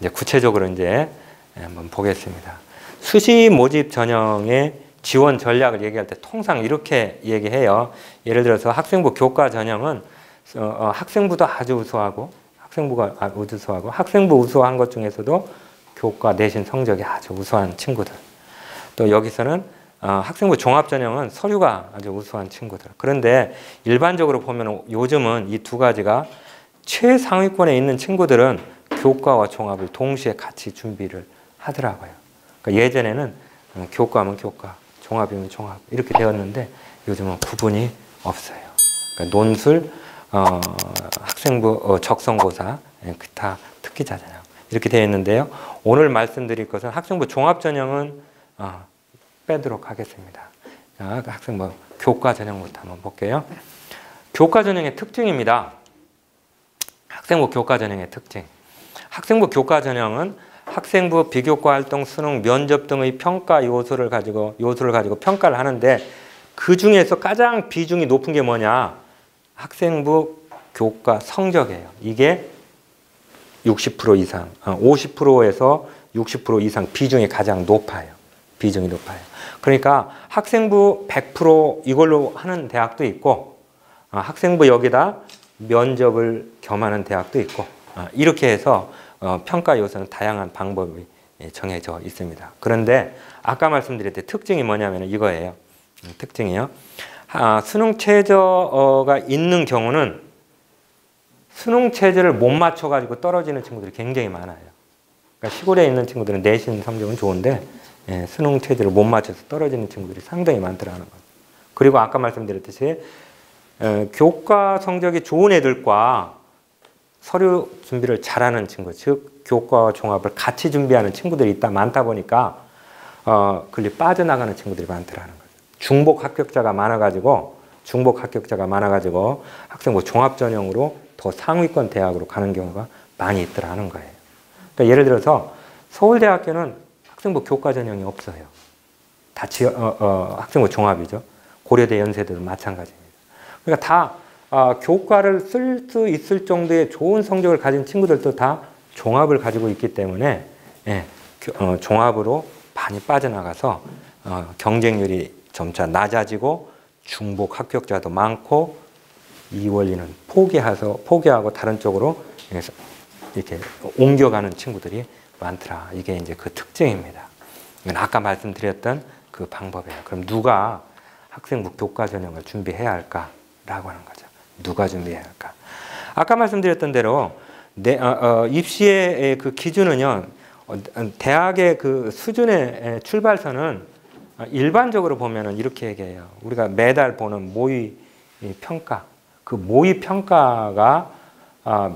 이제 구체적으로 이제 한번 보겠습니다. 수시 모집 전형의 지원 전략을 얘기할 때 통상 이렇게 얘기해요. 예를 들어서 학생부 교과 전형은 학생부도 아주 우수하고 학생부 우수한 것 중에서도 교과 내신 성적이 아주 우수한 친구들. 또 여기서는 학생부 종합 전형은 서류가 아주 우수한 친구들. 그런데 일반적으로 보면 요즘은 이 두 가지가 최상위권에 있는 친구들은 교과와 종합을 동시에 같이 준비를 하더라고요. 그러니까 예전에는 교과면 교과, 종합이면 종합 이렇게 되었는데 요즘은 구분이 없어요. 그러니까 논술, 학생부 적성고사, 기타 특기자 전형 이렇게 되어 있는데요. 오늘 말씀드릴 것은 학생부 종합 전형은 빼도록 하겠습니다. 자, 학생부 교과 전형부터 한번 볼게요. 교과 전형의 특징입니다. 학생부 교과 전형의 특징. 학생부 교과 전형은 학생부 비교과 활동, 수능, 면접 등의 평가 요소를 가지고 평가를 하는데 그 중에서 가장 비중이 높은 게 뭐냐? 학생부 교과 성적이에요. 이게 60% 이상, 50%에서 60% 이상 비중이 가장 높아요. 비중이 높아요. 그러니까 학생부 100% 이걸로 하는 대학도 있고 학생부 여기다 면접을 겸하는 대학도 있고 이렇게 해서 평가 요소는 다양한 방법이 정해져 있습니다. 그런데 아까 말씀드렸던 특징이 뭐냐면 이거예요. 특징이요. 수능 최저가 있는 경우는 수능 최저를 못 맞춰가지고 떨어지는 친구들이 굉장히 많아요. 그러니까 시골에 있는 친구들은 내신 성적은 좋은데 수능 최저를 못 맞춰서 떨어지는 친구들이 상당히 많더라는 거예요. 그리고 아까 말씀드렸듯이 교과 성적이 좋은 애들과 서류 준비를 잘하는 친구, 즉 교과와 종합을 같이 준비하는 친구들이 많다 보니까 그리 빠져나가는 친구들이 많더라는 거죠. 중복 합격자가 많아가지고 학생부 종합 전형으로 더 상위권 대학으로 가는 경우가 많이 있더라는 거예요. 그러니까 예를 들어서 서울대학교는 학생부 교과 전형이 없어요. 다 학생부 종합이죠. 고려대, 연세대도 마찬가지입니다. 그러니까 다 교과를 쓸 수 있을 정도의 좋은 성적을 가진 친구들도 다 종합을 가지고 있기 때문에 종합으로 많이 빠져나가서 경쟁률이 점차 낮아지고 중복 합격자도 많고 이 원리는 포기하고 다른 쪽으로 이렇게 옮겨가는 친구들이 많더라. 이게 이제 그 특징입니다. 이건 아까 말씀드렸던 그 방법이에요. 그럼 누가 학생부 교과 전형을 준비해야 할까라고 하는 거죠. 누가 준비해야 할까? 아까 말씀드렸던 대로 입시의 그 기준은요. 대학의 그 수준의 출발선은 일반적으로 보면은 이렇게 얘기해요. 우리가 매달 보는 모의 평가, 그 모의 평가가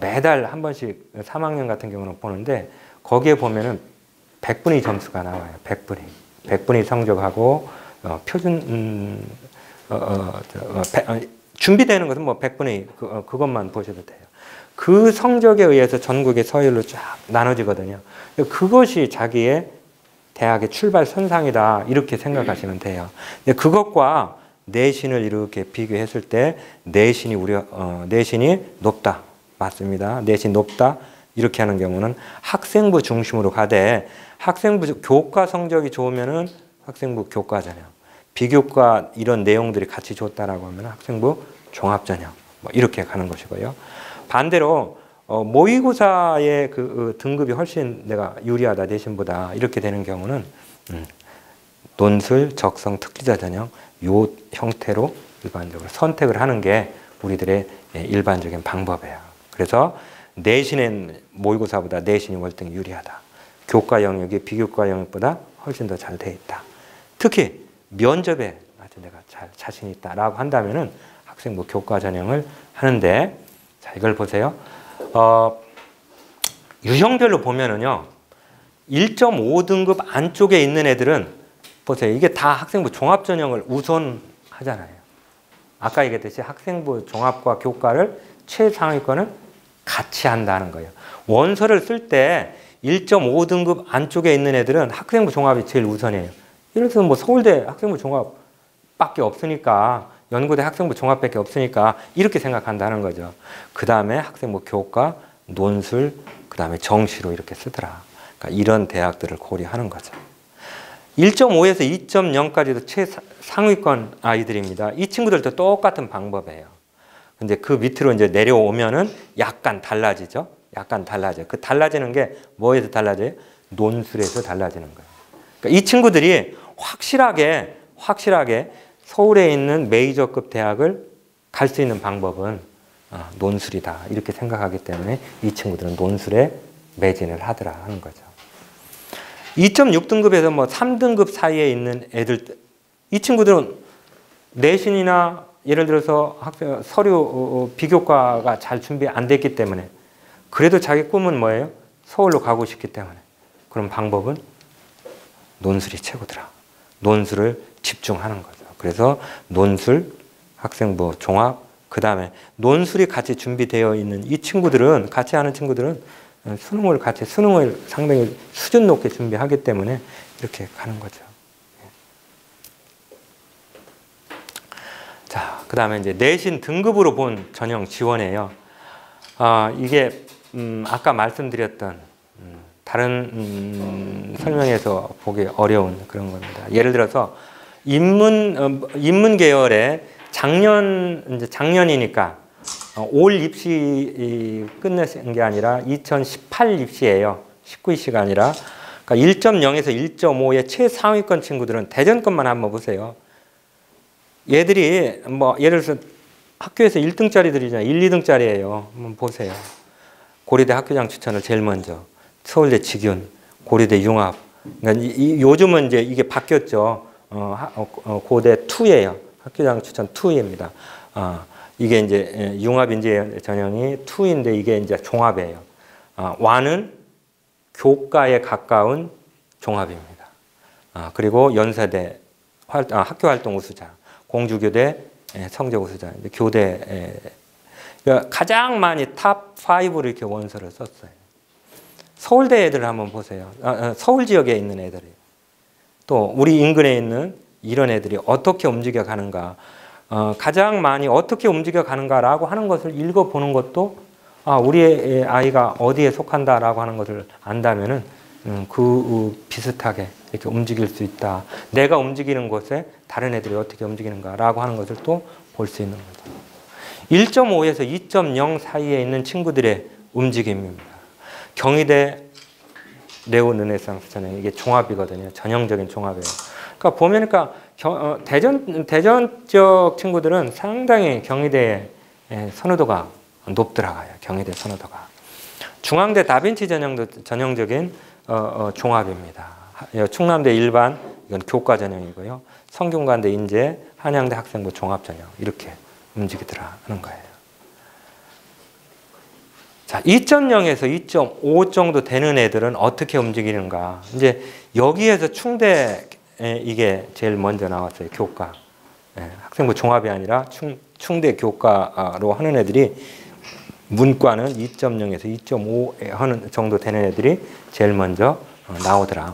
매달 한 번씩 3학년 같은 경우는 보는데 거기에 보면은 100분의 점수가 나와요. 100분의 성적하고 표준 준비되는 것은 뭐 100분의 그것만 보셔도 돼요. 그 성적에 의해서 전국의 서열로 쫙 나눠지거든요. 그것이 자기의 대학의 출발 선상이다 이렇게 생각하시면 돼요. 근데 그것과 내신을 이렇게 비교했을 때 내신이 높다. 맞습니다. 내신 높다. 이렇게 하는 경우는 학생부 중심으로 가되 학생부 교과 성적이 좋으면은 학생부 교과 전형, 비교과 이런 내용들이 같이 좋다라고 하면 학생부 종합 전형 뭐 이렇게 가는 것이고요. 반대로 모의고사의 그 등급이 훨씬 내가 유리하다 내신보다 이렇게 되는 경우는 논술, 적성, 특기자 전형 요 형태로 일반적으로 선택을 하는 게 우리들의 일반적인 방법이에요. 그래서 내신은 모의고사보다 내신이 월등히 유리하다. 교과 영역이 비교과 영역보다 훨씬 더 잘 돼 있다. 특히 면접에 아주 내가 잘 자신 있다라고 한다면은 학생부 교과 전형을 하는데 자 이걸 보세요. 유형별로 보면은요 1.5등급 안쪽에 있는 애들은 보세요. 이게 다 학생부 종합 전형을 우선하잖아요. 아까 얘기했듯이 학생부 종합과 교과를 최상위권은 같이 한다는 거예요. 원서를 쓸 때 1.5등급 안쪽에 있는 애들은 학생부 종합이 제일 우선이에요. 예를 들어서 뭐 서울대 학생부 종합밖에 없으니까 연고대 학생부 종합밖에 없으니까 이렇게 생각한다는 거죠. 그 다음에 학생부 교과, 논술, 그 다음에 정시로 이렇게 쓰더라. 그러니까 이런 대학들을 고려하는 거죠. 1.5에서 2.0까지도 최상위권 아이들입니다. 이 친구들도 똑같은 방법이에요. 근데 그 밑으로 이제 내려오면은 약간 달라지죠. 약간 달라져요. 그 달라지는 게 뭐에서 달라져요? 논술에서 달라지는 거예요. 그러니까 이 친구들이 확실하게 서울에 있는 메이저급 대학을 갈 수 있는 방법은 논술이다. 이렇게 생각하기 때문에 이 친구들은 논술에 매진을 하더라 하는 거죠. 2.6등급에서 뭐 3등급 사이에 있는 애들, 이 친구들은 내신이나 예를 들어서 학생 서류 비교과가 잘 준비 안 됐기 때문에 그래도 자기 꿈은 뭐예요? 서울로 가고 싶기 때문에. 그럼 방법은 논술이 최고더라. 논술을 집중하는 거죠. 그래서 논술, 학생부, 종합, 그 다음에 논술이 같이 준비되어 있는 이 친구들은, 같이 하는 친구들은 수능을 상당히 수준 높게 준비하기 때문에 이렇게 가는 거죠. 자, 그 다음에 이제 내신 등급으로 본 전형 지원이에요. 이게 아까 말씀드렸던 다른 설명에서 보기 어려운 그런 겁니다. 예를 들어서 인문 계열에 작년이니까 올 입시 끝내신 게 아니라 2018 입시예요. 19입시가 아니라. 그러니까 1.0에서 1.5의 최상위권 친구들은 대전 것만 한번 보세요. 얘들이 뭐 예를 들어서 학교에서 1등짜리들이잖아요. 1, 2등짜리예요. 한번 보세요. 고려대 학교장 추천을 제일 먼저. 서울대 직윤, 고려대 융합. 그러니까 요즘은 이제 이게 바뀌었죠. 고대 2예요. 학교장 추천 2입니다. 이게 이제 융합인재 전형이 2인데 이게 이제 종합이에요. 와는 교과에 가까운 종합입니다. 그리고 연세대 학교활동 우수자, 공주교대 성적 우수자, 교대 그러니까 가장 많이 탑 5로 이렇게 원서를 썼어요. 서울대 애들 한번 보세요. 서울 지역에 있는 애들이. 또 우리 인근에 있는 이런 애들이 어떻게 움직여 가는가. 가장 많이 어떻게 움직여 가는가라고 하는 것을 읽어보는 것도 우리 아이가 어디에 속한다라고 하는 것을 안다면은 비슷하게 이렇게 움직일 수 있다. 내가 움직이는 곳에 다른 애들이 어떻게 움직이는가라고 하는 것을 또 볼 수 있는 거죠. 1.5에서 2.0 사이에 있는 친구들의 움직임입니다. 경희대 네오 르네상스 전형, 이게 종합이거든요. 전형적인 종합이에요. 그러니까 보면니까 대전 지역 친구들은 상당히 경희대의 선호도가 높더라고요. 경희대 선호도가. 중앙대 다빈치 전형도 전형적인 종합입니다. 충남대 일반, 이건 교과 전형이고요. 성균관대 인재, 한양대 학생부 종합 전형, 이렇게 움직이더라 하는 거예요. 자, 2.0에서 2.5 정도 되는 애들은 어떻게 움직이는가. 이제 여기에서 충대 이게 제일 먼저 나왔어요. 교과. 학생부 종합이 아니라 충대 교과로 하는 애들이 문과는 2.0에서 2.5 하는 정도 되는 애들이 제일 먼저 나오더라.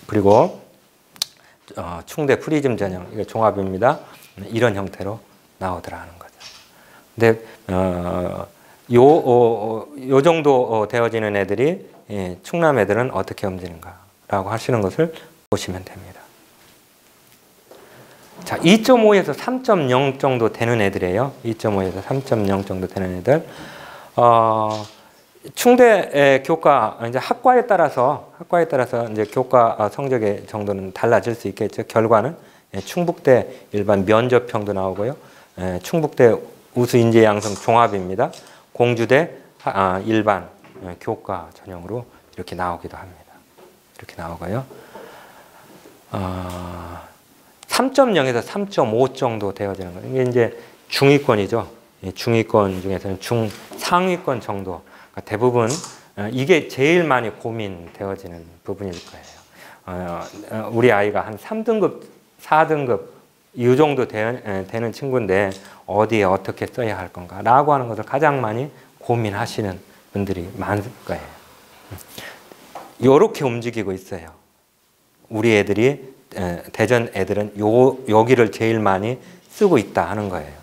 그리고 충대 프리즘 전형, 이게 종합입니다. 이런 형태로 나오더라 하는 거죠. 근데 요 정도 되어지는 애들이 충남 애들은 어떻게 움직이는가라고 하시는 것을 보시면 됩니다. 자, 2.5에서 3.0 정도 되는 애들이에요. 2.5에서 3.0 정도 되는 애들. 충대 교과 이제 학과에 따라서 이제 교과 성적의 정도는 달라질 수 있겠죠. 결과는 충북대 일반 면접형도 나오고요. 충북대 우수 인재 양성 종합입니다. 공주대 일반 교과 전형으로 이렇게 나오기도 합니다. 이렇게 나오고요. 3.0에서 3.5 정도 되어지는 거예요. 이게 이제 중위권이죠. 중위권 중에서는 중상위권 정도. 그러니까 대부분 이게 제일 많이 고민되어지는 부분일 거예요. 우리 아이가 한 3등급, 4등급 이 정도 되는 친구인데 어디에 어떻게 써야 할 건가라고 하는 것을 가장 많이 고민하시는 분들이 많을 거예요. 이렇게 움직이고 있어요. 우리 애들이 대전 애들은 여기를 제일 많이 쓰고 있다 하는 거예요.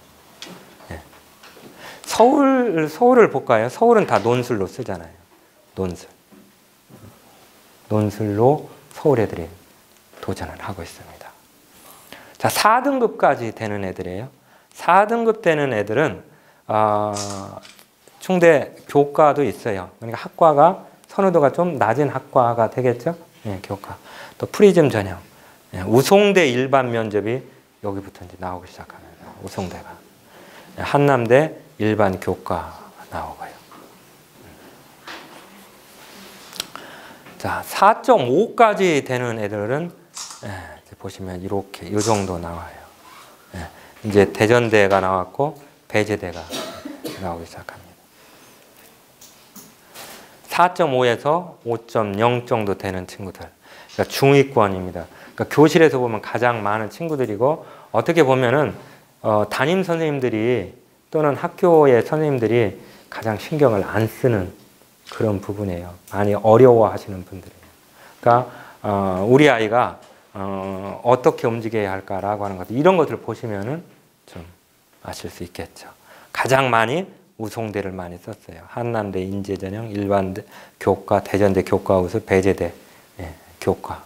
서울을 볼까요? 서울은 다 논술로 쓰잖아요. 논술로 서울 애들이 도전을 하고 있습니다. 자, 4등급까지 되는 애들이에요. 4등급 되는 애들은 충대 교과도 있어요. 그러니까 학과가 선호도가 좀 낮은 학과가 되겠죠. 예, 교과. 또 프리즘 전형. 예, 우송대 일반 면접이 여기부터 이제 나오기 시작합니다. 우송대가. 예, 한남대 일반 교과 나오고요. 자, 4.5까지 되는 애들은 이제 보시면 이렇게 이 정도 나와요. 이제 대전대가 나왔고 배제대가 나오기 시작합니다. 4.5에서 5.0 정도 되는 친구들, 그러니까 중위권입니다. 그러니까 교실에서 보면 가장 많은 친구들이고, 어떻게 보면은 담임 선생님들이 또는 학교의 선생님들이 가장 신경을 안 쓰는 그런 부분이에요. 많이 어려워하시는 분들이에요. 그러니까 우리 아이가 어떻게 움직여야 할까라고 하는 것들, 이런 것들을 보시면은 좀 아실 수 있겠죠. 가장 많이 우송대를 많이 썼어요. 한남대 인재전형, 일반대 교과, 대전대 교과 우수, 배제대 교과.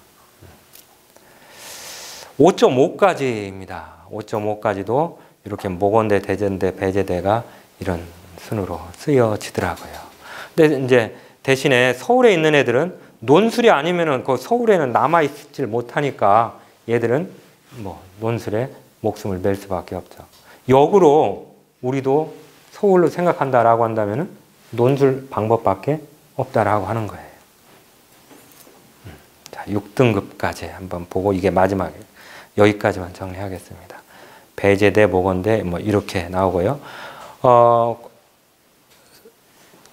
5.5까지입니다. 5.5까지도 이렇게 모건대, 대전대, 배제대가 이런 순으로 쓰여지더라고요. 근데 이제 대신에 서울에 있는 애들은 논술이 아니면은 그 서울에는 남아있질 못하니까 얘들은 뭐 논술에 목숨을 낼 수밖에 없죠. 역으로 우리도 서울로 생각한다라고 한다면은 논술 방법밖에 없다라고 하는 거예요. 자, 6등급까지 한번 보고, 이게 마지막에 여기까지만 정리하겠습니다. 배제대, 모건대 뭐 이렇게 나오고요.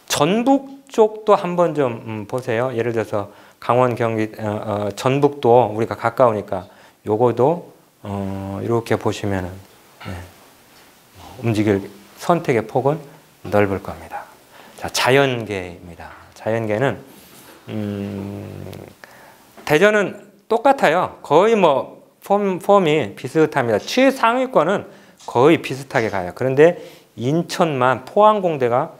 전북 쪽도 한번 좀 보세요. 예를 들어서 강원, 경기, 전북도 우리가 가까우니까 요거도 이렇게 보시면은 움직일 선택의 폭은 넓을 겁니다. 자, 자연계입니다. 자연계는 대전은 똑같아요. 거의 뭐 폼이 비슷합니다. 최상위권은 거의 비슷하게 가요. 그런데 인천만 포항공대가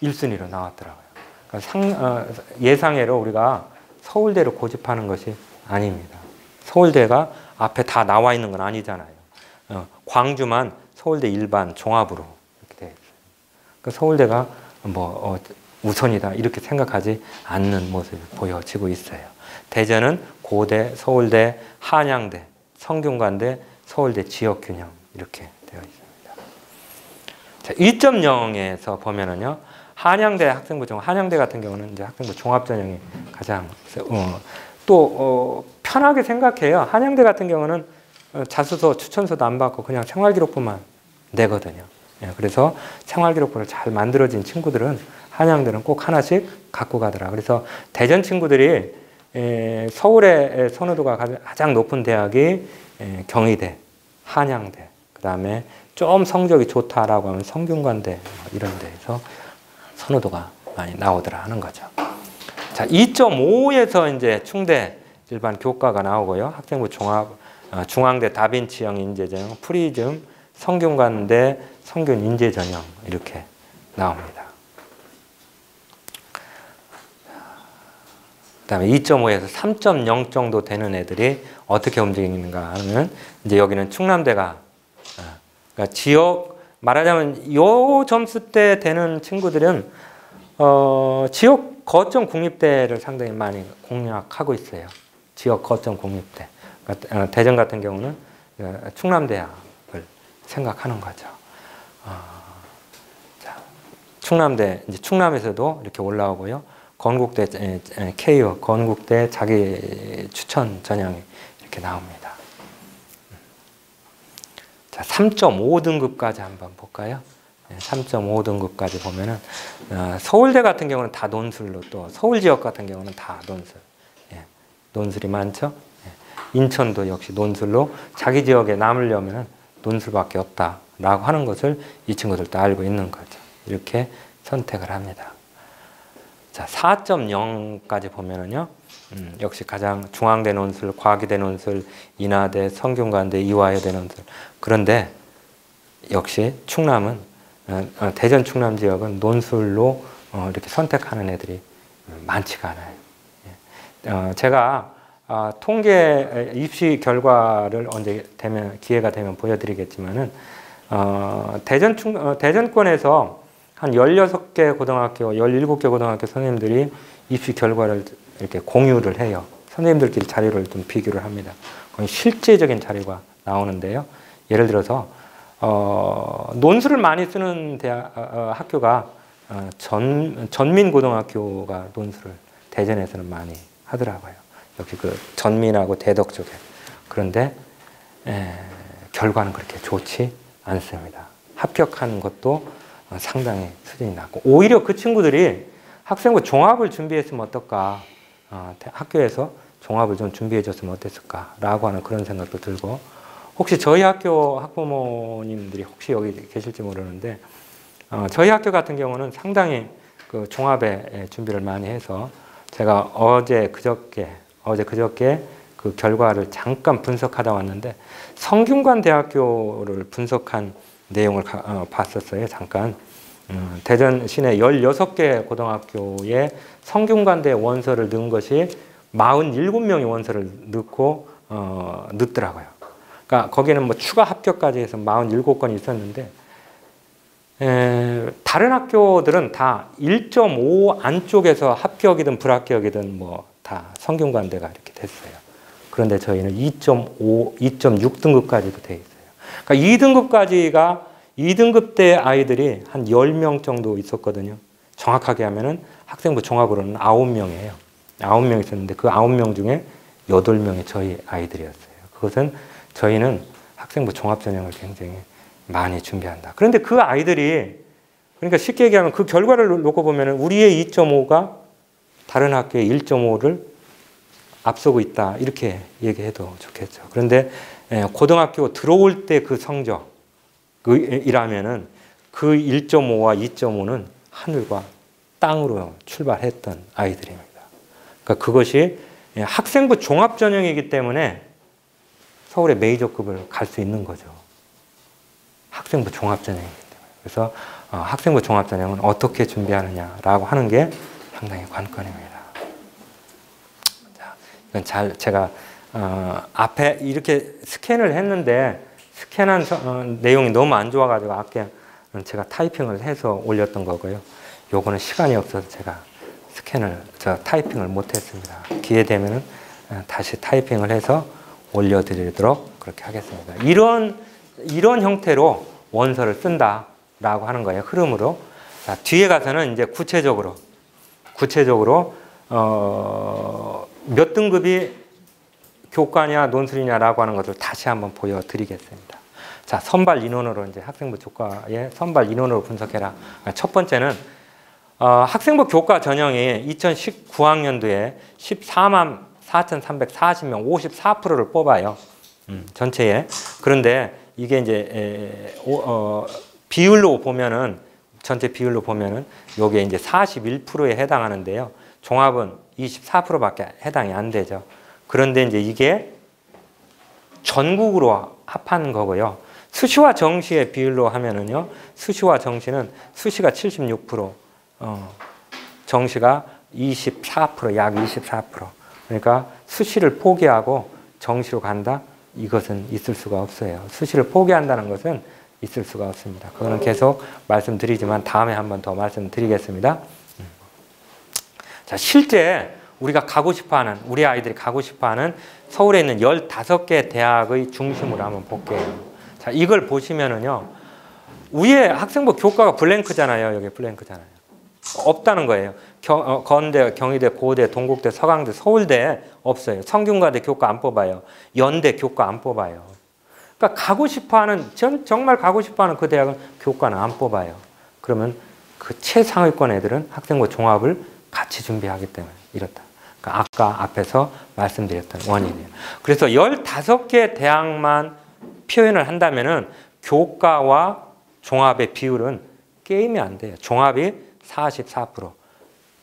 1순위로 나왔더라고요. 그러니까 예상외로 우리가 서울대를 고집하는 것이 아닙니다. 서울대가 앞에 다 나와 있는 건 아니잖아요. 광주만 서울대 일반 종합으로 이렇게 되어 있어요. 그러니까 서울대가 뭐 우선이다 이렇게 생각하지 않는 모습이 보여지고 있어요. 대전은 고대, 서울대, 한양대, 성균관대, 서울대 지역균형 이렇게 되어 있습니다. 자, 2.0에서 보면은요, 한양대 학생부 전형, 한양대 같은 경우는 이제 학생부 종합 전형이 가장 편하게 생각해요. 한양대 같은 경우는 자소서, 추천서도 안 받고 그냥 생활기록부만 내거든요. 그래서 생활기록부를 잘 만들어진 친구들은 한양대는 꼭 하나씩 갖고 가더라. 그래서 대전 친구들이 서울의 선호도가 가장 높은 대학이 경희대, 한양대, 그 다음에 좀 성적이 좋다라고 하면 성균관대 이런 데에서 선호도가 많이 나오더라 하는 거죠. 자, 2.5에서 이제 충대 일반 교과가 나오고요. 학생부 종합, 중앙대 다빈치형 인재전형, 프리즘, 성균관대 성균 인재전형 이렇게 나옵니다. 그다음에 2.5에서 3.0 정도 되는 애들이 어떻게 움직이는가 하면, 이제 여기는 충남대가, 그러니까 지역, 말하자면 요 점수대 되는 친구들은 지역 거점 국립대를 상당히 많이 공략하고 있어요. 지역 거점 국립대. 그러니까 대전 같은 경우는 충남대학을 생각하는 거죠. 자, 충남대, 이제 충남에서도 이렇게 올라오고요. 건국대, KU, 건국대 자기 추천 전형이 이렇게 나옵니다. 자, 3.5등급까지 한번 볼까요? 3.5등급까지 보면은 서울대 같은 경우는 다 논술로, 또 서울 지역 같은 경우는 다 논술. 논술이 많죠. 인천도 역시 논술로 자기 지역에 남으려면 논술밖에 없다라고 하는 것을 이 친구들도 알고 있는 거죠. 이렇게 선택을 합니다. 자, 4.0까지 보면은요, 역시 가장 중앙대 논술, 과기대 논술, 인하대, 성균관대, 이화여대 논술. 그런데 역시 충남은 대전 충남 지역은 논술로 이렇게 선택하는 애들이 많지가 않아요. 제가 통계 입시 결과를 언제 기회가 되면 보여드리겠지만은 대전권에서 한 16개 고등학교, 17개 고등학교 선생님들이 입시 결과를 이렇게 공유를 해요. 선생님들끼리 자료를 좀 비교를 합니다. 거의 실제적인 자료가 나오는데요. 예를 들어서 논술을 많이 쓰는 학교가 전민고등학교가 논술을 대전에서는 많이 하더라고요. 역시 그 전민하고 대덕 쪽에. 그런데 결과는 그렇게 좋지 않습니다. 합격하는 것도 상당히 수준이 낮고, 오히려 그 친구들이 학생부 종합을 준비했으면 어떨까, 학교에서 종합을 좀 준비해 줬으면 어땠을까라고 하는 그런 생각도 들고, 혹시 저희 학교 학부모님들이 혹시 여기 계실지 모르는데, 저희 학교 같은 경우는 상당히 그 종합에 준비를 많이 해서, 제가 어제 그저께 그 결과를 잠깐 분석하다 왔는데, 성균관 대학교를 분석한 내용을 봤었어요. 잠깐. 대전 시내 16개 고등학교에 성균관대 원서를 넣은 것이 47명이 원서를 넣고 넣더라고요. 그러니까 거기는 뭐 추가 합격까지 해서 47건이 있었는데, 다른 학교들은 다 1.5 안쪽에서 합격이든 불합격이든 뭐 다 성균관대가 이렇게 됐어요. 그런데 저희는 2.5, 2.6등급까지도 돼 있어요. 그러니까 2등급 대 아이들이 한 10명 정도 있었거든요. 정확하게 하면은 학생부 종합으로는 9명이에요. 9명 있었는데 그 9명 중에 8명이 저희 아이들이었어요. 그것은 저희는 학생부 종합전형을 굉장히 많이 준비한다. 그런데 그 아이들이, 그러니까 쉽게 얘기하면 그 결과를 놓고 보면은 우리의 2.5가 다른 학교의 1.5를 앞서고 있다, 이렇게 얘기해도 좋겠죠. 그런데 고등학교 들어올 때 그 성적이라면은 그 1.5와 2.5는 하늘과 땅으로 출발했던 아이들입니다. 그러니까 그것이 학생부 종합전형이기 때문에 서울의 메이저급을 갈 수 있는 거죠. 학생부 종합전형이기 때문에. 그래서 학생부 종합전형은 어떻게 준비하느냐라고 하는 게 상당히 관건입니다. 자, 이건 제가 앞에 이렇게 스캔을 했는데, 스캔한 내용이 너무 안 좋아가지고 아까 제가 타이핑을 해서 올렸던 거고요. 요거는 시간이 없어서 제가 타이핑을 못했습니다. 기회 되면은 다시 타이핑을 해서 올려드리도록 그렇게 하겠습니다. 이런 형태로 원서를 쓴다라고 하는 거예요. 흐름으로. 자, 뒤에 가서는 이제 구체적으로 몇 등급이 교과냐 논술이냐라고 하는 것을 다시 한번 보여드리겠습니다. 자, 선발 인원으로 이제 학생부 교과의 선발 인원으로 분석해라. 첫 번째는 학생부 교과 전형이 2019학년도에 14만 4,340명, 54%를 뽑아요. 전체에. 그런데 이게 이제 비율로 보면은, 전체 비율로 보면은 요게 이제 41%에 해당하는데요. 종합은 24%밖에 해당이 안 되죠. 그런데 이제 이게 전국으로 합한 거고요. 수시와 정시의 비율로 하면은요, 수시와 정시는 수시가 76%, 정시가 24%, 약 24%. 그러니까 수시를 포기하고 정시로 간다? 이것은 있을 수가 없어요. 수시를 포기한다는 것은 있을 수가 없습니다. 그거는 계속 말씀드리지만 다음에 한 번 더 말씀드리겠습니다. 자, 실제 우리가 가고 싶어하는, 우리 아이들이 가고 싶어하는 서울에 있는 15개 대학의 중심으로 한번 볼게요. 자, 이걸 보시면은요, 위에 학생부 교과가 블랭크잖아요. 여기 블랭크잖아요. 없다는 거예요. 건대, 경희대, 고대, 동국대, 서강대, 서울대 없어요. 성균관대 교과 안 뽑아요. 연대 교과 안 뽑아요. 그러니까 가고 싶어하는, 정말 가고 싶어하는 그 대학은 교과는 안 뽑아요. 그러면 그 최상위권 애들은 학생부 종합을 같이 준비하기 때문에 이렇다. 그러니까 아까 앞에서 말씀드렸던 원인이에요. 그래서 15개 대학만 표현을 한다면은 교과와 종합의 비율은 게임이 안 돼요. 종합이 44%,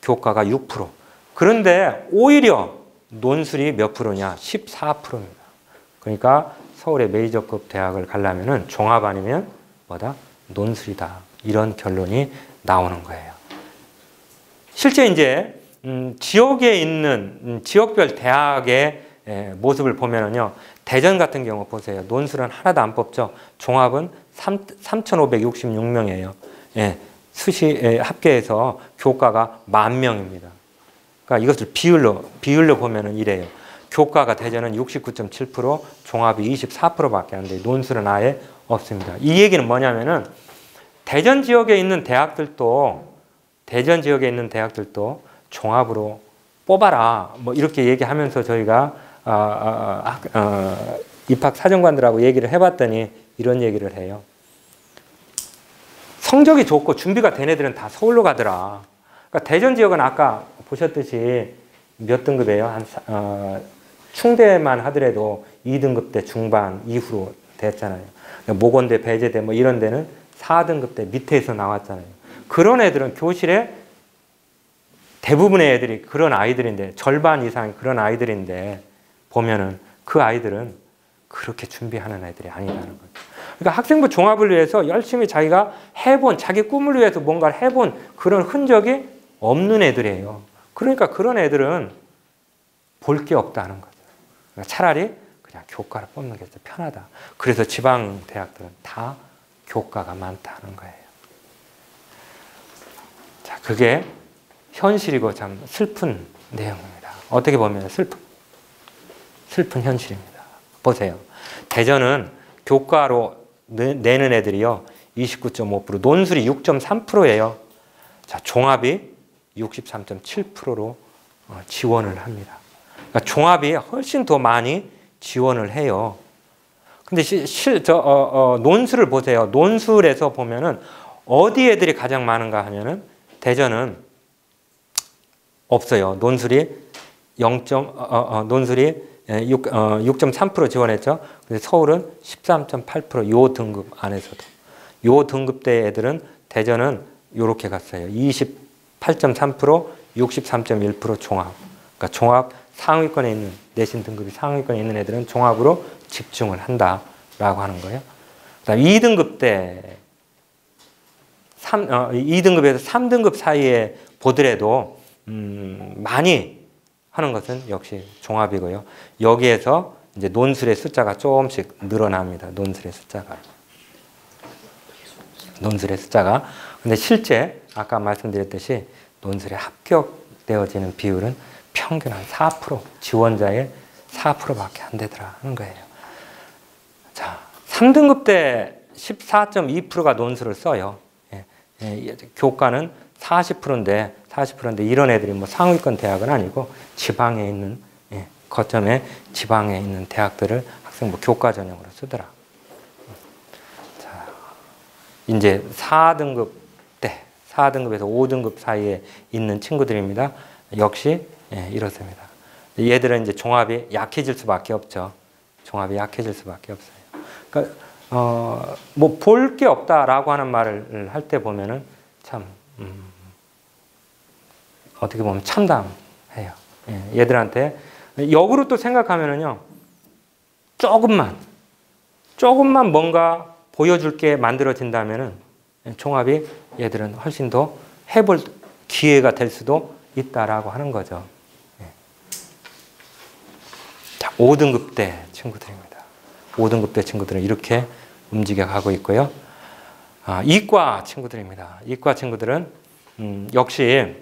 교과가 6%. 그런데 오히려 논술이 몇 프로냐? 14%입니다. 그러니까 서울의 메이저급 대학을 가려면은 종합 아니면 뭐다? 논술이다. 이런 결론이 나오는 거예요. 실제 이제 지역에 있는 지역별 대학의 모습을 보면은요, 대전 같은 경우 보세요. 논술은 하나도 안 뽑죠. 종합은 3,566명이에요. 예, 수시 합계해서 교과가 10,000명입니다. 그러니까 이것을 비율로 보면은 이래요. 교과가 대전은 69.7%, 종합이 24%밖에 안 돼요. 논술은 아예 없습니다. 이 얘기는 뭐냐면은 대전 지역에 있는 대학들도 종합으로 뽑아라. 뭐 이렇게 얘기하면서 저희가 입학 사정관들하고 얘기를 해봤더니 이런 얘기를 해요. 성적이 좋고 준비가 된 애들은 다 서울로 가더라. 그러니까 대전 지역은 아까 보셨듯이 몇 등급이에요? 충대만 하더라도 2등급대 중반 이후로 됐잖아요. 모건대, 배제대 뭐 이런 데는 4등급대 밑에서 나왔잖아요. 그런 애들은 교실에 대부분의 애들이 그런 아이들인데, 절반 이상이 그런 아이들인데 보면은 그 아이들은 그렇게 준비하는 애들이 아니라는 거죠. 그러니까 학생부 종합을 위해서 열심히 자기가 해본, 자기 꿈을 위해서 뭔가를 해본 그런 흔적이 없는 애들이에요. 그러니까 그런 애들은 볼 게 없다는 거죠. 그러니까 차라리 그냥 교과를 뽑는 게 더 편하다. 그래서 지방 대학들은 다 교과가 많다는 거예요. 자, 그게 현실이고 참 슬픈 내용입니다. 어떻게 보면 슬픈 현실입니다. 보세요. 대전은 교과로 내는 애들이요, 29.5%, 논술이 6.3%예요. 자, 종합이 63.7%로 지원을 합니다. 그러니까 종합이 훨씬 더 많이 지원을 해요. 근데 논술을 보세요. 논술에서 보면은 어디 애들이 가장 많은가 하면은 대전은 없어요. 논술이 6.3% 지원했죠. 근데 서울은 13.8%, 요 등급 안에서도. 요 등급대 애들은 대전은 요렇게 갔어요. 28.3%, 63.1% 종합. 그러니까 종합 상위권에 있는, 내신 등급이 상위권에 있는 애들은 종합으로 집중을 한다라고 하는 거예요. 그다음 2등급대, 2등급에서 3등급 사이에 보더라도 많이 하는 것은 역시 종합이고요. 여기에서 이제 논술의 숫자가 조금씩 늘어납니다. 논술의 숫자가. 근데 실제 아까 말씀드렸듯이 논술에 합격되어지는 비율은 평균 한 4%, 지원자의 4%밖에 안 되더라 하는 거예요. 자, 3등급 때 14.2%가 논술을 써요. 교과는 40%인데 이런 애들이 뭐 상위권 대학은 아니고 지방에 있는, 거점에 지방에 있는 대학들을 학생부 교과 전형으로 쓰더라. 자, 이제 4등급 때, 4등급에서 5등급 사이에 있는 친구들입니다. 역시 이렇습니다. 얘들은 이제 종합이 약해질 수밖에 없죠. 그러니까 뭐 볼 게 없다라고 하는 말을 할 때 보면은 참 어떻게 보면 참담해요. 얘들한테 역으로 또 생각하면은요, 조금만 뭔가 보여줄 게 만들어진다면은 종합이 얘들은 훨씬 더 해볼 기회가 될 수도 있다라고 하는 거죠. 자, 5등급 대 친구들입니다. 5등급 대 친구들은 이렇게 움직여 가고 있고요. 이과 친구들입니다. 이과 친구들은 역시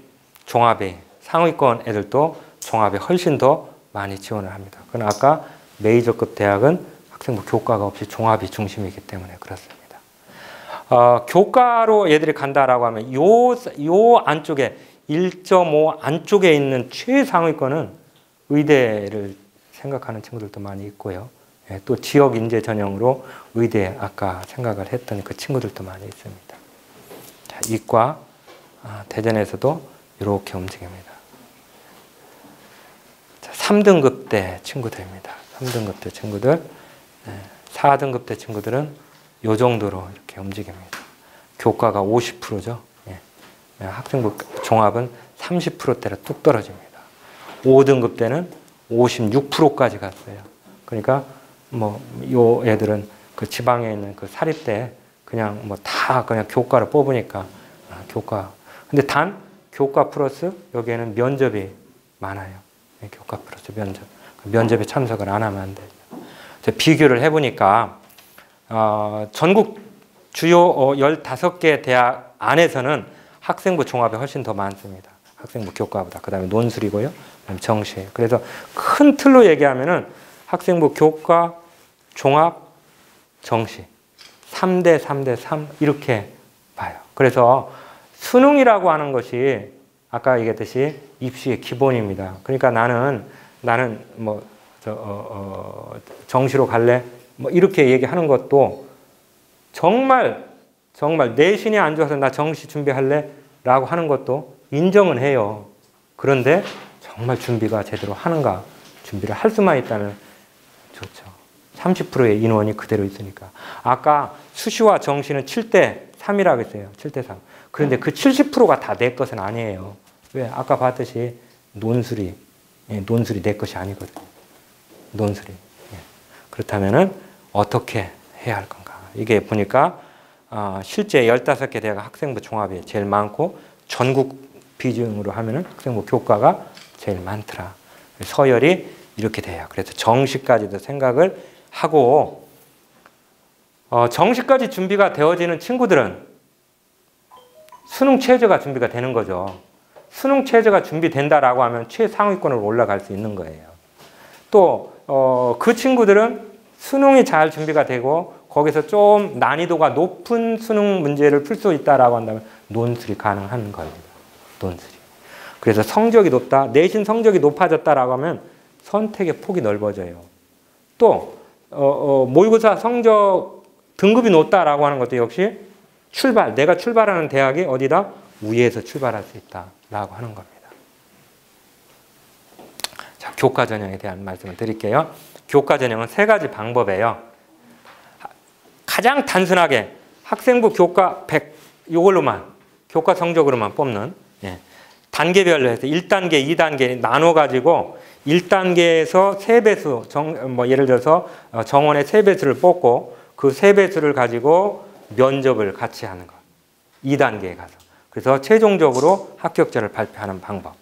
종합이, 상위권 애들도 종합이 훨씬 더 많이 지원을 합니다. 그건 아까 메이저급 대학은 학생부 교과가 없이 종합이 중심이기 때문에 그렇습니다. 교과로 얘들이 간다라고 하면 요 안쪽에 1.5 안쪽에 있는 최상위권은 의대를 생각하는 친구들도 많이 있고요. 또 지역 인재 전형으로 의대 아까 생각을 했던 그 친구들도 많이 있습니다. 자, 이과 대전에서도 이렇게 움직입니다. 자, 3등급 대 친구들입니다. 3등급 대 친구들, 4등급 대 친구들은 이 정도로 이렇게 움직입니다. 교과가 50%죠. 학생부 종합은 30%대로 뚝 떨어집니다. 5등급 때는 56%까지 갔어요. 그러니까 뭐 요 애들은 그 지방에 있는 그 사립대 그냥 뭐 다 그냥 교과를 뽑으니까 교과. 근데 단 교과 플러스 여기에는 면접이 많아요. 교과 플러스 면접. 면접에 참석을 안 하면 안 돼요. 비교를 해보니까 전국 주요 15개 대학 안에서는 학생부 종합이 훨씬 더 많습니다. 학생부 교과보다. 그 다음에 논술이고요. 그다음에 정시. 그래서 큰 틀로 얘기하면은 학생부 교과, 종합, 정시. 3대 3대 3 이렇게 봐요. 그래서 수능이라고 하는 것이 아까 얘기했듯이 입시의 기본입니다. 그러니까 나는 뭐 정시로 갈래? 뭐 이렇게 얘기하는 것도 정말 내신이 안 좋아서 나 정시 준비할래? 라고 하는 것도 인정은 해요. 그런데 정말 준비가 제대로 하는가? 준비를 할 수만 있다면 좋죠. 30%의 인원이 그대로 있으니까. 아까 수시와 정시는 7대 3이라고 했어요. 7대 3. 그런데 그 70%가 다 내 것은 아니에요. 왜? 아까 봤듯이 논술이 내 것이 아니거든요. 논술이. 그렇다면은 어떻게 해야 할 건가? 이게 보니까 실제 15개 대학 학생부 종합이 제일 많고 전국 비중으로 하면은 학생부 교과가 제일 많더라. 서열이 이렇게 돼요. 그래서 정시까지도 생각을 하고 정시까지 준비가 되어지는 친구들은 수능 최저가 준비가 되는 거죠. 수능 최저가 준비된다라고 하면 최상위권으로 올라갈 수 있는 거예요. 또 그 친구들은 수능이 잘 준비가 되고 거기서 좀 난이도가 높은 수능 문제를 풀 수 있다라고 한다면 논술이 가능한 겁니다. 논술이. 그래서 성적이 높다, 내신 성적이 높아졌다라고 하면 선택의 폭이 넓어져요. 또 모의고사 성적 등급이 높다라고 하는 것도 역시 내가 출발하는 대학이 어디다? 위에서 출발할 수 있다라고 하는 겁니다. 자, 교과 전형에 대한 말씀을 드릴게요. 교과 전형은 3가지 방법이에요. 가장 단순하게 학생부 교과 100 이걸로만 교과 성적으로만 뽑는 단계별로 해서 1단계, 2단계 나눠가지고 1단계에서 3배수, 뭐 예를 들어서 정원의 3배수를 뽑고 그 3배수를 가지고 면접을 같이 하는 것. 2단계에 가서. 그래서 최종적으로 합격자를 발표하는 방법.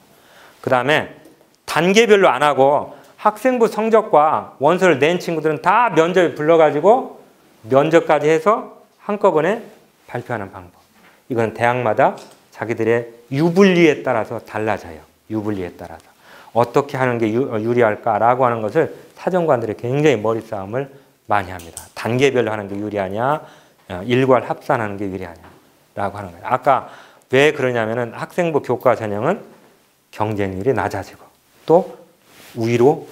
그 다음에 단계별로 안 하고 학생부 성적과 원서를 낸 친구들은 다 면접에 불러가지고 면접까지 해서 한꺼번에 발표하는 방법. 이건 대학마다 자기들의 유불리에 따라서 달라져요. 유불리에 따라서. 어떻게 하는 게 유리할까라고 하는 것을 사정관들이 굉장히 머리싸움을 많이 합니다. 단계별로 하는 게 유리하냐, 일괄 합산하는 게 유리하냐라고 하는 거예요. 아까 왜 그러냐면은 학생부 교과 전형은 경쟁률이 낮아지고 또 위로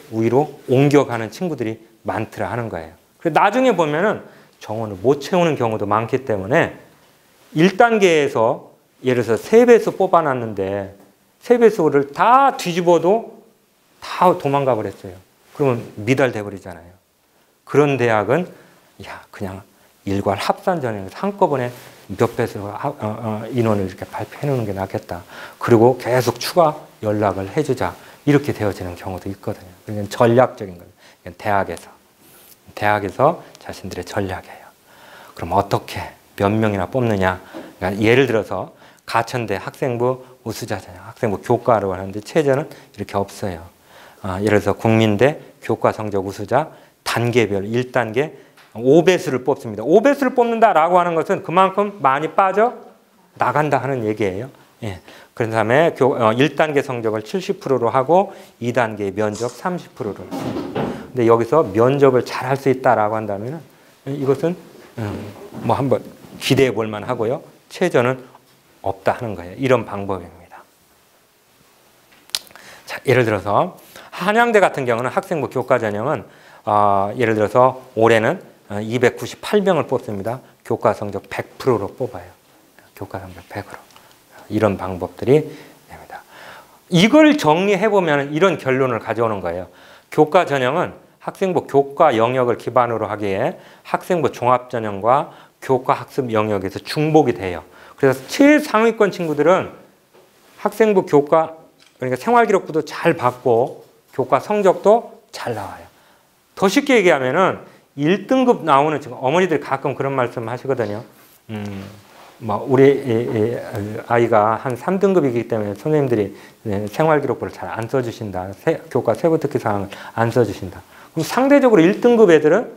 옮겨가는 친구들이 많더라 하는 거예요. 나중에 보면은 정원을 못 채우는 경우도 많기 때문에 1단계에서 예를 들어서 3배수 뽑아놨는데 3배수를 다 뒤집어도 다 도망가 버렸어요. 그러면 미달돼 버리잖아요. 그런 대학은 그냥 일괄 합산 전형에서 한꺼번에 몇 배수 인원을 이렇게 발표해 놓는 게 낫겠다. 그리고 계속 추가 연락을 해주자. 이렇게 되어지는 경우도 있거든요. 그러니까 전략적인 거예요. 대학에서 자신들의 전략이에요. 그럼 어떻게 몇 명이나 뽑느냐? 그러니까 예를 들어서 가천대 학생부 우수자 전형, 학생부 교과로 하는데 최저는 이렇게 없어요. 예를 들어서 국민대 교과 성적 우수자 단계별 1단계 5배수를 뽑습니다. 5배수를 뽑는다라고 하는 것은 그만큼 많이 빠져 나간다 하는 얘기예요. 그런 다음에 1단계 성적을 70%로 하고 2단계 면접 30%를. 근데 여기서 면접을 잘 할 수 있다라고 한다면 이것은 뭐 한번 기대해 볼 만하고요. 최저는 없다 하는 거예요. 이런 방법입니다. 자, 예를 들어서 한양대 같은 경우는 학생부 교과 전형은 예를 들어서 올해는 298명을 뽑습니다. 교과 성적 100%로 뽑아요. 교과 성적 100%. 이런 방법들이 됩니다. 이걸 정리해보면 이런 결론을 가져오는 거예요. 교과 전형은 학생부 교과 영역을 기반으로 하기에 학생부 종합전형과 교과 학습 영역에서 중복이 돼요. 그래서 최상위권 친구들은 학생부 교과, 그러니까 생활기록부도 잘 받고 교과 성적도 잘 나와요. 더 쉽게 얘기하면은 1등급 나오는 친구, 어머니들이 가끔 그런 말씀 하시거든요. 뭐 우리 아이가 한 3등급이기 때문에 선생님들이 생활기록부를 잘 안 써주신다. 교과 세부특기 사항을 안 써주신다. 그럼 상대적으로 1등급 애들은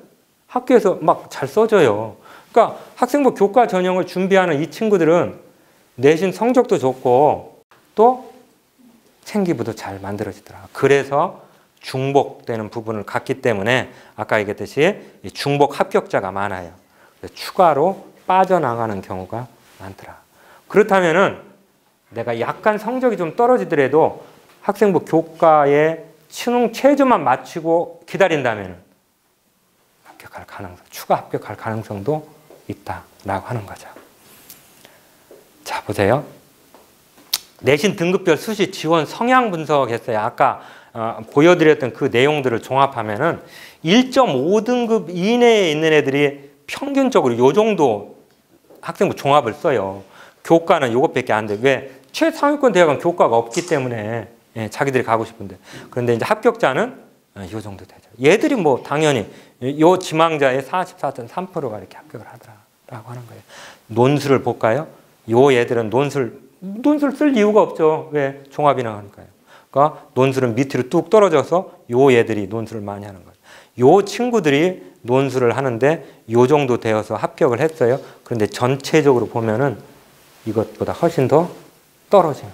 학교에서 막 잘 써줘요. 그러니까 학생부 교과 전형을 준비하는 이 친구들은 내신 성적도 좋고 또 생기부도 잘 만들어지더라. 그래서 중복되는 부분을 갖기 때문에 아까 얘기했듯이 중복 합격자가 많아요. 추가로 빠져나가는 경우가 많더라. 그렇다면은 내가 약간 성적이 좀 떨어지더라도 학생부 교과의 수능 최저만 맞추고 기다린다면 합격할 가능성, 추가 합격할 가능성도 있다라고 하는 거죠. 자, 보세요. 내신 등급별 수시 지원 성향 분석했어요. 아까 보여드렸던 그 내용들을 종합하면은 1.5등급 이내에 있는 애들이 평균적으로 요 정도 학생부 종합을 써요. 교과는 요것밖에 안 돼. 왜? 최상위권 대학은 교과가 없기 때문에 자기들이 가고 싶은데. 그런데 이제 합격자는 요 정도 되죠. 얘들이 뭐 당연히 요 지망자의 44.3%가 이렇게 합격을 하더라라고 하는 거예요. 논술을 볼까요? 요 얘들은 논술 쓸 이유가 없죠. 왜? 종합이나 하니까요. 그러니까 논술은 밑으로 뚝 떨어져서 요 얘들이 논술을 많이 하는 거예요. 요 친구들이 논술을 하는데 요 정도 되어서 합격을 했어요. 그런데 전체적으로 보면은 이것보다 훨씬 더 떨어집니다.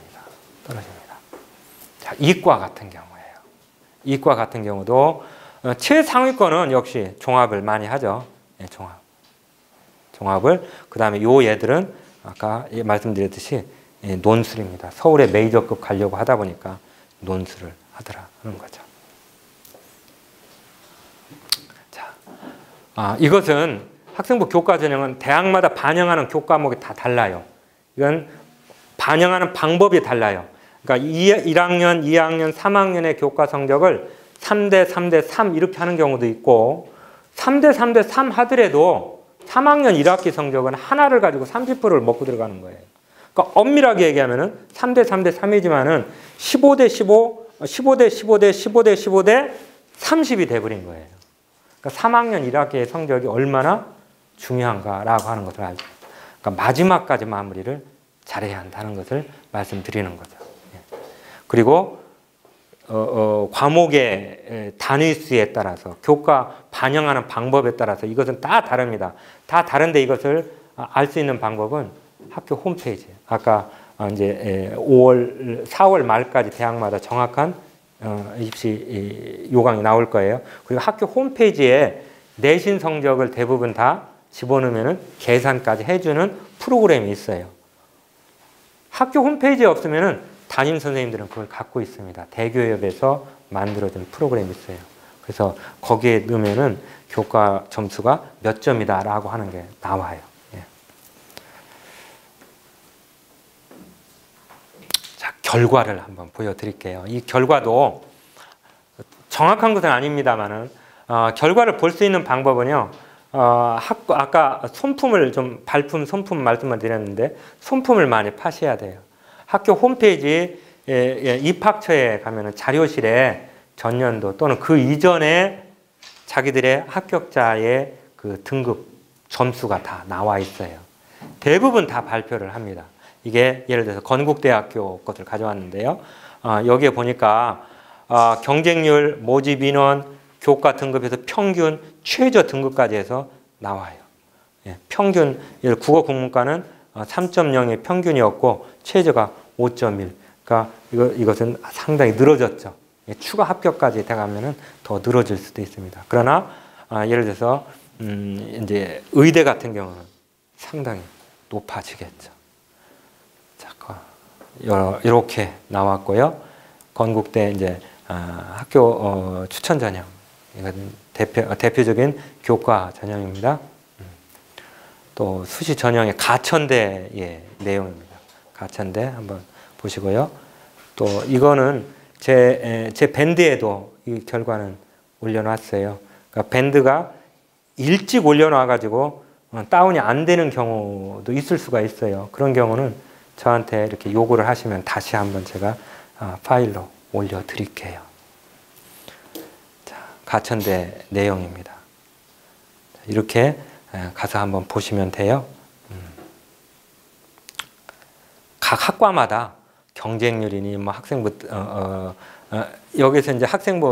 자, 이과 같은 경우예요. 이과 같은 경우도 최상위권은 역시 종합을 많이 하죠. 종합을. 그 다음에 요 얘들은 아까 말씀드렸듯이 논술입니다. 서울에 메이저급 가려고 하다 보니까 논술을 하더라 하는 거죠. 자, 이것은 학생부 교과 전형은 대학마다 반영하는 교과목이 다 달라요. 이건 반영하는 방법이 달라요. 그러니까 1학년, 2학년, 3학년의 교과 성적을 3대 3대 3 이렇게 하는 경우도 있고 3대 3대 3 하더라도 3학년 1학기 성적은 하나를 가지고 30%를 먹고 들어가는 거예요. 그러니까 엄밀하게 얘기하면은 3대 3대 3이지만은 15대 15, 15대 15대 15대 15대 30이 돼버린 거예요. 그러니까 3학년 1학기의 성적이 얼마나 중요한가라고 하는 것을 알죠. 그러니까 마지막까지 마무리를 잘해야 한다는 것을 말씀드리는 거죠. 그리고 과목의 단위 수에 따라서 교과 반영하는 방법에 따라서 이것은 다 다릅니다. 다 다른데 이것을 알 수 있는 방법은 학교 홈페이지. 아까 이제 4월 말까지 대학마다 정확한 입시 요강이 나올 거예요. 그리고 학교 홈페이지에 내신 성적을 대부분 다 집어넣으면 계산까지 해주는 프로그램이 있어요. 학교 홈페이지에 없으면 담임 선생님들은 그걸 갖고 있습니다. 대교협에서 만들어진 프로그램이 있어요. 그래서 거기에 넣으면은 교과 점수가 몇 점이다라고 하는 게 나와요. 자, 결과를 한번 보여드릴게요. 이 결과도 정확한 것은 아닙니다만은 결과를 볼 수 있는 방법은요. 아까 손품을 좀 발품, 손품 말씀을 드렸는데 손품을 많이 파셔야 돼요. 학교 홈페이지 입학처에 가면은 자료실에 전년도 또는 그 이전에 자기들의 합격자의 그 등급 점수가 다 나와 있어요. 대부분 다 발표를 합니다. 이게 예를 들어서 건국대학교 것을 가져왔는데요. 여기에 보니까 경쟁률, 모집 인원, 교과 등급에서 평균, 최저 등급까지 해서 나와요. 평균, 국어 국문과는 3.0의 평균이었고 최저가 5.1. 그러니까 이것은 상당히 늘어졌죠. 추가 합격까지 돼가면은 더 늘어질 수도 있습니다. 그러나 예를 들어서 이제 의대 같은 경우는 상당히 높아지겠죠. 자, 이렇게 나왔고요. 건국대 이제 학교 추천 전형. 이건 대표적인 교과 전형입니다. 또 수시 전형의 가천대의 내용입니다. 가천대 한번 보시고요. 또 이거는 제 밴드에도 이 결과는 올려놨어요. 그러니까 밴드가 일찍 올려놔가지고 다운이 안 되는 경우도 있을 수가 있어요. 그런 경우는 저한테 이렇게 요구를 하시면 다시 한번 제가 파일로 올려드릴게요. 자, 가천대 내용입니다. 이렇게 가서 한번 보시면 돼요. 각 학과마다 경쟁률이니 뭐 학생부 여기서 이제 학생부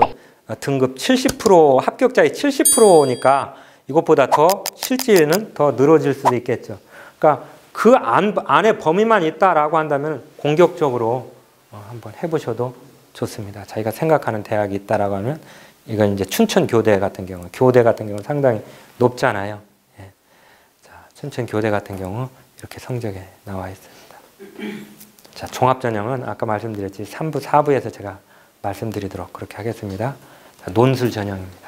등급 70% 합격자의 70%니까 이것보다 더 실제는 더 늘어질 수도 있겠죠. 그러니까 그 안에 범위만 있다라고 한다면 공격적으로 한번 해보셔도 좋습니다. 자기가 생각하는 대학이 있다라고 하면 이건 이제 춘천교대 같은 경우, 교대 같은 경우 상당히 높잖아요. 예. 자, 춘천교대 같은 경우 이렇게 성적에 나와 있습니다. 자, 종합전형은 아까 말씀드렸지 3부, 4부에서 제가 말씀드리도록 그렇게 하겠습니다. 자, 논술 전형입니다.